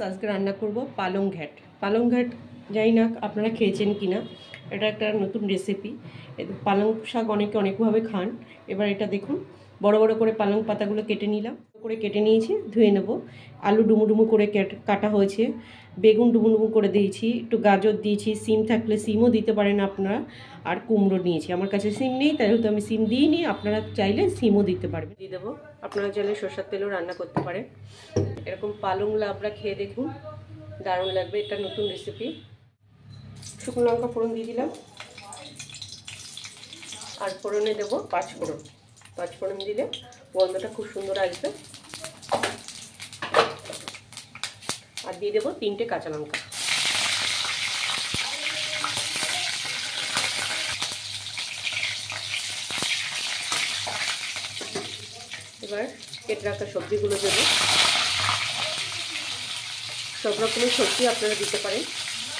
আজকে রান্না করব পালং ঘ্যাট। পালং ঘ্যাট জানি না আপনারা খেয়েছেন কিনা, এটা একটা নতুন রেসিপি। পালং শাক অনেকে অনেকভাবে খান। এবার এটা দেখুন, বড় বড় করে পালং পাতাগুলো কেটে নিলাম, কেটে নিয়েছি, ধুয়ে নেব। আলু ডুমু ডুমু করে কাটা হয়েছে, বেগুন ডুমু ডুমু করে দিয়েছি, একটু গাজর দিয়েছি, সিম থাকলে সিমও দিতে পারেন আপনারা, আর কুমড়ো নিয়েছি। আমার কাছে সিম নেই, তাই হয়তো আমি সিম দিইনি, আপনারা চাইলে সিমও দিতে পারবেন। দিয়ে দেবো, আপনারা চাইলে সরষের তেলও রান্না করতে পারেন। এরকম পালং লাবড়া খেয়ে দেখুন, দারুণ লাগবে, এটা নতুন রেসিপি। শুকনো লঙ্কা ফোড়ন দিয়ে দিলাম, আর ফোড়নে দেবো পাঁচফোড়ন। পাঁচফোড়ন দিলে গন্ধটা খুব সুন্দর আসবে। আর দিয়ে দেবো 3টে কাঁচা লঙ্কা। এবার কেটে রাখা সবজিগুলো দেবো। সব রকমের সবজি আপনারা দিতে পারেন,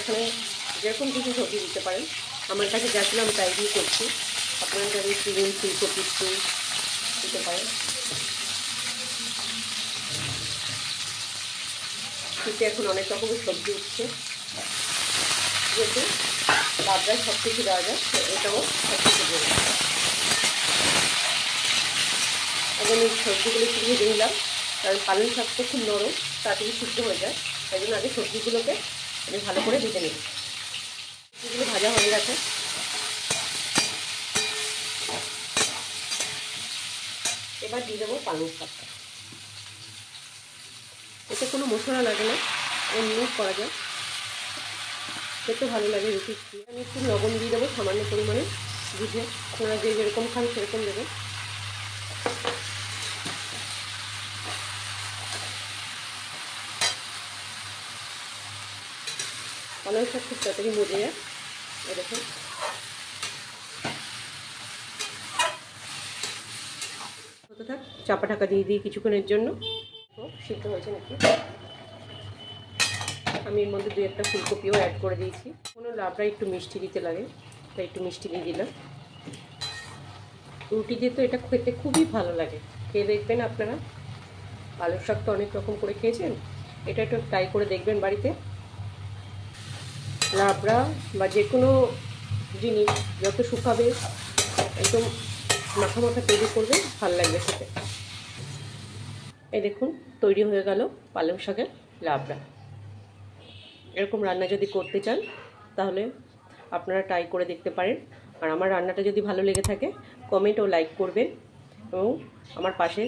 এখানে যেরকম কিছু সবজি দিতে পারেন। আমার কাছে যা ছিল আমি তাই দিয়ে করছি। আপনারা চাইলে চিকেন, ফুলকপি দিতে পারেন। শীতে এখন অনেক রকমের সবজি উঠছে, যেহেতু লাবড়ায় সব কিছু দেওয়া যায়, এটাও সব কিছু দেবো। এখন এই সবজিগুলো একটু ভেজে নিলাম, কারণ পালং শাক তো খুব নরম, তাড়াতাড়ি সিদ্ধ হয়ে যায়। তাই জন্য আগে সবজিগুলোকে আমি ভালো করে ভেজে নিই। সবজিগুলো ভাজা হয়ে গেছে। এবার দিয়ে দেবো পালং শাকটা। এতে কোনো মশলা লাগে না, এমনি করা যায়, খেতে ভালো লাগে রুটি দিয়ে। আমি একটু লবণ দিয়ে দেবো সামান্য পরিমাণে, বুঝে। আপনারা যে যেরকম খান সেরকম দেবেন। পালং শাক খুব তাড়াতাড়ি মজে যায়। দেখুন, হতে থাক, চাপা ঢাকা দিয়ে দিই কিছুক্ষণের জন্য। সিদ্ধ হয়েছে নাকি। আমি এর মধ্যে 2-1টা ফুলকপিও অ্যাড করে দিয়েছি। কোনো লাবড়া একটু মিষ্টি দিতে লাগে, তাই একটু মিষ্টি দিয়ে দিলাম। রুটি দিয়ে তো এটা খেতে খুবই ভালো লাগে, খেয়ে দেখবেন আপনারা। পালং শাক তো অনেক রকম করে খেয়েছেন, এটা একটু ট্রাই করে দেখবেন বাড়িতে। লাবড়া বা যে কোনো জিনিস যত শুকাবে, একদম মাখা মাখা তৈরি করবে, ভালো লাগবে খেতে। এই দেখুন, তৈরি হয়ে গেল পালং শাকের লাবড়া। এরকম রান্না যদি করতে চান তাহলে আপনারা ট্রাই করে দেখতে পারেন। আর আমার রান্নাটা যদি ভালো লেগে থাকে, কমেন্ট ও লাইক করবেন, এবং আমার পাশে